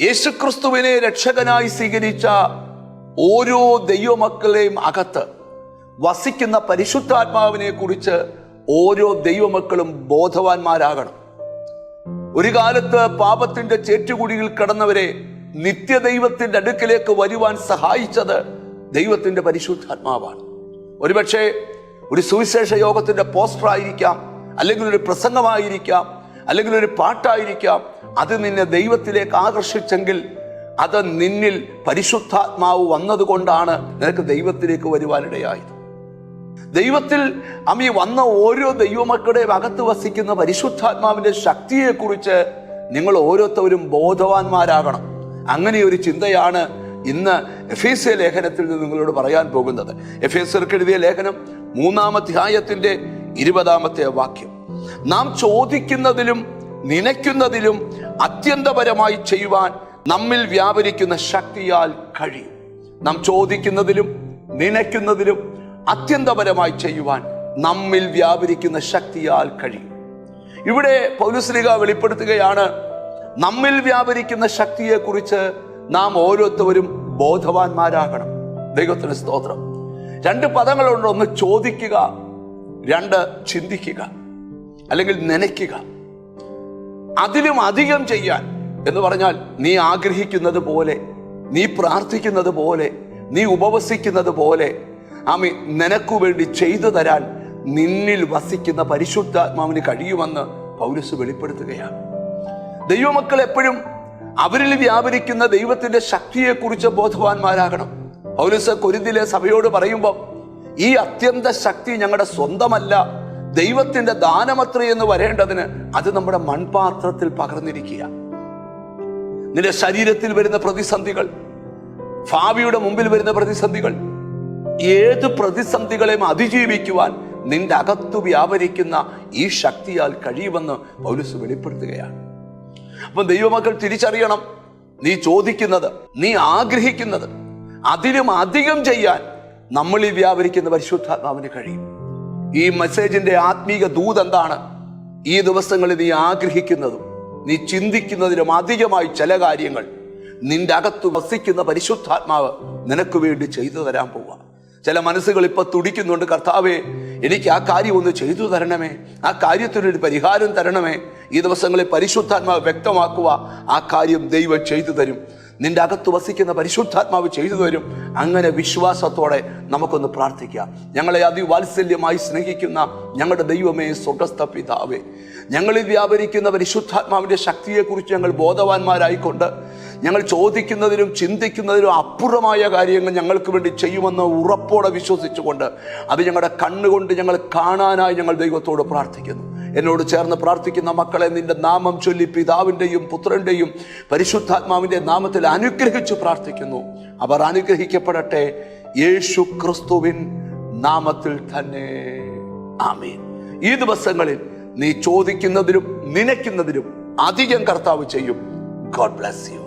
യേശുക്രിസ്തുവിനെ രക്ഷകനായി സ്വീകരിച്ച ഓരോ ദൈവമക്കളെയും അകത്ത് വസിക്കുന്ന പരിശുദ്ധാത്മാവിനെ കുറിച്ച് ഓരോ ദൈവമക്കളും ബോധവാന്മാരാകണം. ഒരു കാലത്ത് പാപത്തിന്റെ ചേറ്റുകുടിയിൽ കിടന്നവരെ നിത്യദൈവത്തിന്റെ അടുക്കിലേക്ക് വരുവാൻ സഹായിച്ചത് ദൈവത്തിന്റെ പരിശുദ്ധാത്മാവാണ്. ഒരുപക്ഷെ ഒരു സുവിശേഷ യോഗത്തിന്റെ പോസ്റ്റർ ആയിരിക്കാം, അല്ലെങ്കിൽ ഒരു പ്രസംഗമായിരിക്കാം, അല്ലെങ്കിൽ ഒരു പാട്ടായിരിക്കാം. അത് നിന്നെ ദൈവത്തിലേക്ക് ആകർഷിച്ചെങ്കിൽ അത് നിന്നിൽ പരിശുദ്ധാത്മാവ് വന്നതുകൊണ്ടാണ് നിനക്ക് ദൈവത്തിലേക്ക് വരുവാനിടയായത്. ദൈവത്തിൽ വന്ന ഓരോ ദൈവമക്കളുടെയും അകത്ത് വസിക്കുന്ന പരിശുദ്ധാത്മാവിന്റെ ശക്തിയെക്കുറിച്ച് നിങ്ങൾ ഓരോരുത്തരും ബോധവാന്മാരാകണം. അങ്ങനെ ഒരു ചിന്തയാണ് ഇന്ന് എഫേസ്യ ലേഖനത്തിൽ നിന്ന് നിങ്ങളോട് പറയാൻ പോകുന്നത്. എഫേസ്യർക്ക് എഴുതിയ ലേഖനം 3-ാം അധ്യായത്തിന്റെ 20-ാമത്തെ വാക്യം, നാം ചോദിക്കുന്നതിലും നനയ്ക്കുന്നതിലും അത്യന്തപരമായി ചെയ്യുവാൻ നമ്മിൽ വ്യാപരിക്കുന്ന ശക്തിയാൽ കഴിയും. നാം ചോദിക്കുന്നതിലും നനയ്ക്കുന്നതിലും അത്യന്തപരമായി ചെയ്യുവാൻ നമ്മിൽ വ്യാപരിക്കുന്ന ശക്തിയാൽ കഴിയും. ഇവിടെ പൗലോസ്ലീഹ വെളിപ്പെടുത്തുകയാണ്, നമ്മിൽ വ്യാപരിക്കുന്ന ശക്തിയെക്കുറിച്ച് നാം ഓരോരുത്തരും ബോധവാന്മാരാകണം. ദൈവത്തിന് സ്തോത്രം. 2 പദങ്ങളുണ്ട്. ഒന്ന് ചോദിക്കുക, 2 ചിന്തിക്കുക അല്ലെങ്കിൽ നനയ്ക്കുക. അതിലും അധികം ചെയ്യാൻ എന്ന് പറഞ്ഞാൽ നീ ആഗ്രഹിക്കുന്നത് പോലെ, നീ പ്രാർത്ഥിക്കുന്നത് പോലെ, നീ ഉപവസിക്കുന്നത് പോലെ നിനക്കു വേണ്ടി ചെയ്തു തരാൻ നിന്നിൽ വസിക്കുന്ന പരിശുദ്ധാത്മാവിന് കഴിയുമെന്ന് പൗലോസ് വെളിപ്പെടുത്തുകയാണ്. ദൈവമക്കൾ എപ്പോഴും അവരിൽ വ്യാപരിക്കുന്ന ദൈവത്തിന്റെ ശക്തിയെക്കുറിച്ച് ബോധവാന്മാരാകണം. പൗലോസ് കൊരിന്തിലെ സഭയോട് പറയുമ്പോൾ ഈ അത്യന്ത ശക്തി ഞങ്ങളുടെ സ്വന്തമല്ല, ദൈവത്തിന്റെ ദാനമത്രേ എന്ന് വരേണ്ടതിന് അത് നമ്മുടെ മൺപാത്രത്തിൽ പകർന്നിരിക്കുക. നിന്റെ ശരീരത്തിൽ വരുന്ന പ്രതിസന്ധികൾ, ഭാവിയുടെ മുമ്പിൽ വരുന്ന പ്രതിസന്ധികൾ, ഏത് പ്രതിസന്ധികളെയും അതിജീവിക്കുവാൻ നിന്റെ അകത്തു വ്യാപരിക്കുന്ന ഈ ശക്തിയാൽ കഴിയുമെന്ന് പൗലോസ് വെളിപ്പെടുത്തുകയാണ്. അപ്പൊ ദൈവമക്കൾ തിരിച്ചറിയണം, നീ ചോദിക്കുന്നത്, നീ ആഗ്രഹിക്കുന്നത്, അതിലും അധികം ചെയ്യാൻ നമ്മളിൽ വ്യാപരിക്കുന്ന പരിശുദ്ധാത്മാവിന് കഴിയും. ഈ മെസ്സേജിന്റെ ആത്മീക ദൂത് എന്താണ്? ഈ ദിവസങ്ങളിൽ നീ ആഗ്രഹിക്കുന്നതും നീ ചിന്തിക്കുന്നതിലും അധികമായി ചില കാര്യങ്ങൾ നിന്റെ അകത്ത് വസിക്കുന്ന പരിശുദ്ധാത്മാവ് നിനക്ക് വേണ്ടി ചെയ്തു തരാൻ പോവുക. ചില മനസ്സുകൾ ഇപ്പൊ തുടിക്കുന്നുണ്ട്, കർത്താവേ എനിക്ക് ആ കാര്യം ഒന്ന് ചെയ്തു തരണമേ, ആ കാര്യത്തിനൊരു പരിഹാരം തരണമേ. ഈ ദിവസങ്ങളിൽ പരിശുദ്ധാത്മാവ് വ്യക്തമാക്കുക, ആ കാര്യം ദൈവം ചെയ്തു തരും. നിന്റെ അകത്ത് വസിക്കുന്ന പരിശുദ്ധാത്മാവ് ചെയ്തു തരും. അങ്ങനെ വിശ്വാസത്തോടെ നമുക്കൊന്ന് പ്രാർത്ഥിക്കാം. ഞങ്ങളെ അതിവാത്സല്യമായി സ്നേഹിക്കുന്ന ഞങ്ങളുടെ ദൈവമേ, സ്വർഗ്ഗസ്ഥ പിതാവേ, ഞങ്ങളിൽ വ്യാപരിക്കുന്ന പരിശുദ്ധാത്മാവിന്റെ ശക്തിയെക്കുറിച്ച് ഞങ്ങൾ ബോധവാന്മാരായിക്കൊണ്ട് ഞങ്ങൾ ചോദിക്കുന്നതിലും ചിന്തിക്കുന്നതിലും അപ്പുറമായ കാര്യങ്ങൾ ഞങ്ങൾക്ക് വേണ്ടി ചെയ്യുമെന്ന് ഉറപ്പോടെ വിശ്വസിച്ചുകൊണ്ട് അത് ഞങ്ങളുടെ കണ്ണുകൊണ്ട് ഞങ്ങൾ കാണാനായി ഞങ്ങൾ ദൈവത്തോട് പ്രാർത്ഥിക്കുന്നു. എന്നോട് ചേർന്ന് പ്രാർത്ഥിക്കുന്ന മക്കളെ നിന്റെ നാമം ചൊല്ലി പിതാവിൻ്റെയും പുത്രൻ്റെയും പരിശുദ്ധാത്മാവിൻ്റെ നാമത്തിൽ അനുഗ്രഹിച്ചു പ്രാർത്ഥിക്കുന്നു. അവർ അനുഗ്രഹിക്കപ്പെടട്ടെ യേശു ക്രിസ്തുവിൻ നാമത്തിൽ തന്നെ. ആമേൻ. ഈ ദിവസങ്ങളിൽ നീ ചോദിക്കുന്നതിലും നനയ്ക്കുന്നതിലും അധികം കർത്താവ് ചെയ്യും. God bless you.